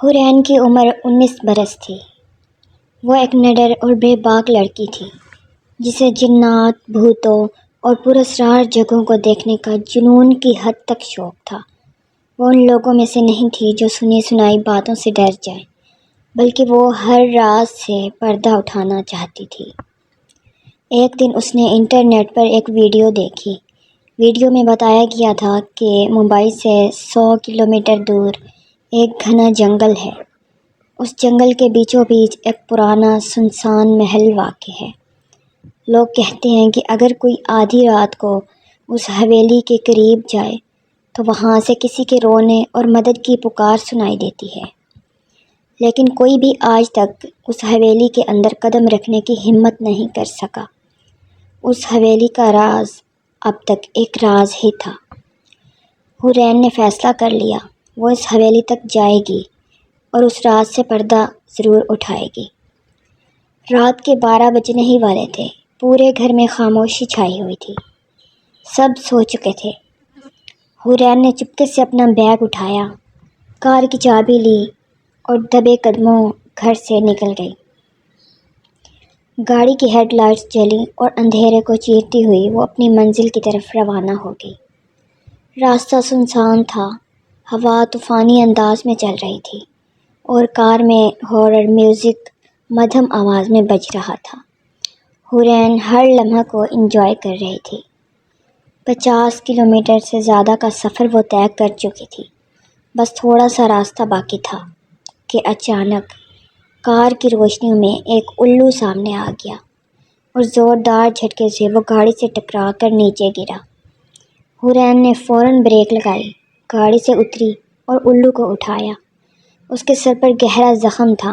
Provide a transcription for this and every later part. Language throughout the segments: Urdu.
حورین کی عمر 19 برس تھی۔ وہ ایک نڈر اور بے باک لڑکی تھی جسے جنات، بھوتوں اور پراسرار جگہوں کو دیکھنے کا جنون کی حد تک شوق تھا۔ وہ ان لوگوں میں سے نہیں تھی جو سنی سنائی باتوں سے ڈر جائیں، بلکہ وہ ہر راز سے پردہ اٹھانا چاہتی تھی۔ ایک دن اس نے انٹرنیٹ پر ایک ویڈیو دیکھی۔ ویڈیو میں بتایا گیا تھا کہ ممبئی سے 100 کلومیٹر دور ایک گھنا جنگل ہے۔ اس جنگل کے بیچوں بیچ ایک پرانا سنسان محل واقع ہے۔ لوگ کہتے ہیں کہ اگر کوئی آدھی رات کو اس حویلی کے قریب جائے تو وہاں سے کسی کے رونے اور مدد کی پکار سنائی دیتی ہے، لیکن کوئی بھی آج تک اس حویلی کے اندر قدم رکھنے کی ہمت نہیں کر سکا۔ اس حویلی کا راز اب تک ایک راز ہی تھا۔ حورین نے فیصلہ کر لیا وہ اس حویلی تک جائے گی اور اس راز سے پردہ ضرور اٹھائے گی۔ رات کے 12 بجنے ہی والے تھے۔ پورے گھر میں خاموشی چھائی ہوئی تھی۔ سب سو چکے تھے۔ حورین نے چپکے سے اپنا بیگ اٹھایا، کار کی چابی لی اور دبے قدموں گھر سے نکل گئی۔ گاڑی کی ہیڈ لائٹس جلی اور اندھیرے کو چیرتی ہوئی وہ اپنی منزل کی طرف روانہ ہو گئی۔ راستہ سنسان تھا، ہوا طوفانی انداز میں چل رہی تھی اور کار میں ہارر میوزک مدھم آواز میں بج رہا تھا۔ حورین ہر لمحہ کو انجوائے کر رہی تھی۔ 50 کلومیٹر سے زیادہ کا سفر وہ طے کر چکی تھی۔ بس تھوڑا سا راستہ باقی تھا کہ اچانک کار کی روشنیوں میں ایک الو سامنے آ گیا اور زوردار جھٹکے سے وہ گاڑی سے ٹکرا کر نیچے گرا۔ حورین نے فوراً بریک لگائی، گاڑی سے اتری اور الو کو اٹھایا۔ اس کے سر پر گہرا زخم تھا۔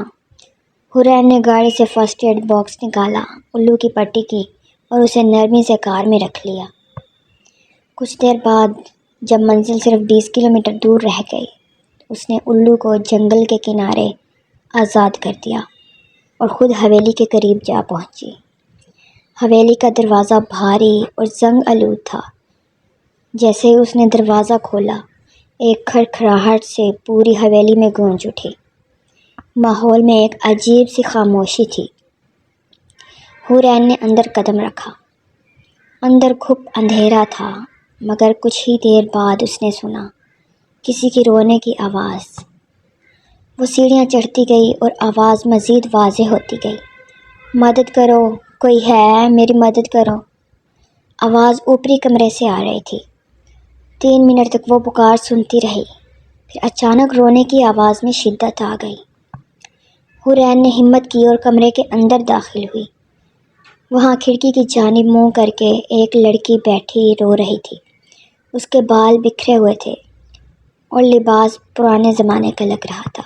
حورین نے گاڑی سے فرسٹ ایڈ باکس نکالا، الو کی پٹی کی اور اسے نرمی سے کار میں رکھ لیا۔ کچھ دیر بعد جب منزل صرف 20 کلومیٹر دور رہ گئی، اس نے الو کو جنگل کے کنارے آزاد کر دیا اور خود حویلی کے قریب جا پہنچی۔ حویلی کا دروازہ بھاری اور زنگ آلود تھا۔ جیسے ہی اس نے دروازہ کھولا، ایک کھڑکھڑاہٹ سے پوری حویلی میں گونج اٹھی۔ ماحول میں ایک عجیب سی خاموشی تھی۔ حورین نے اندر قدم رکھا۔ اندر خوب اندھیرا تھا، مگر کچھ ہی دیر بعد اس نے سنا کسی کے رونے کی آواز۔ وہ سیڑھیاں چڑھتی گئی اور آواز مزید واضح ہوتی گئی۔ مدد کرو، کوئی ہے، میری مدد کرو۔ آواز اوپری کمرے سے آ رہی تھی۔ 3 منٹ تک وہ پکار سنتی رہی، پھر اچانک رونے کی آواز میں شدت آ گئی۔ حورین نے ہمت کی اور کمرے کے اندر داخل ہوئی۔ وہاں کھڑکی کی جانب منہ کر کے ایک لڑکی بیٹھی رو رہی تھی۔ اس کے بال بکھرے ہوئے تھے اور لباس پرانے زمانے کا لگ رہا تھا۔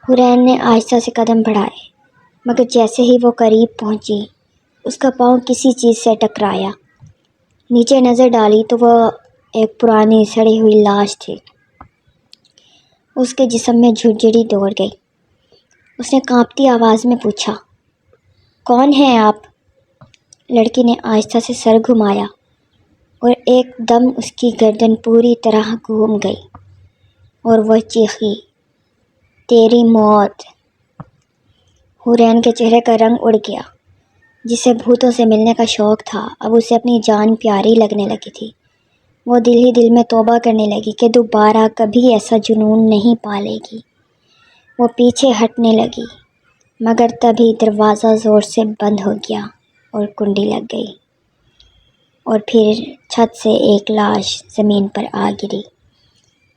حورین نے آہستہ سے قدم بڑھائے، مگر جیسے ہی وہ قریب پہنچی، اس کا پاؤں کسی چیز سے ٹکرایا۔ نیچے نظر ڈالی تو وہ ایک پرانی سڑی ہوئی لاش تھی۔ اس کے جسم میں جھرجھری دوڑ گئی۔ اس نے کانپتی آواز میں پوچھا، کون ہیں آپ؟ لڑکی نے آہستہ سے سر گھمایا اور ایک دم اس کی گردن پوری طرح گھوم گئی اور وہ چیخی، تیری موت! حورین کے چہرے کا رنگ اڑ گیا۔ جسے بھوتوں سے ملنے کا شوق تھا، اب اسے اپنی جان پیاری لگنے لگی تھی۔ وہ دل ہی دل میں توبہ کرنے لگی کہ دوبارہ کبھی ایسا جنون نہیں پالے گی۔ وہ پیچھے ہٹنے لگی، مگر تبھی دروازہ زور سے بند ہو گیا اور کنڈی لگ گئی، اور پھر چھت سے ایک لاش زمین پر آ گری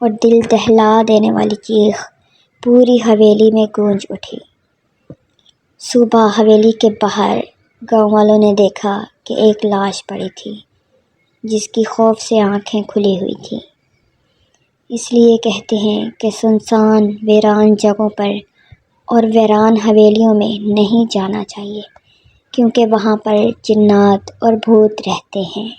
اور دل دہلا دینے والی چیخ پوری حویلی میں گونج اٹھی۔ صبح حویلی کے باہر گاؤں والوں نے دیکھا کہ ایک لاش پڑی تھی جس کی خوف سے آنکھیں کھلی ہوئی تھیں۔ اس لیے کہتے ہیں کہ سنسان ویران جگہوں پر اور ویران حویلیوں میں نہیں جانا چاہیے، کیونکہ وہاں پر جنات اور بھوت رہتے ہیں۔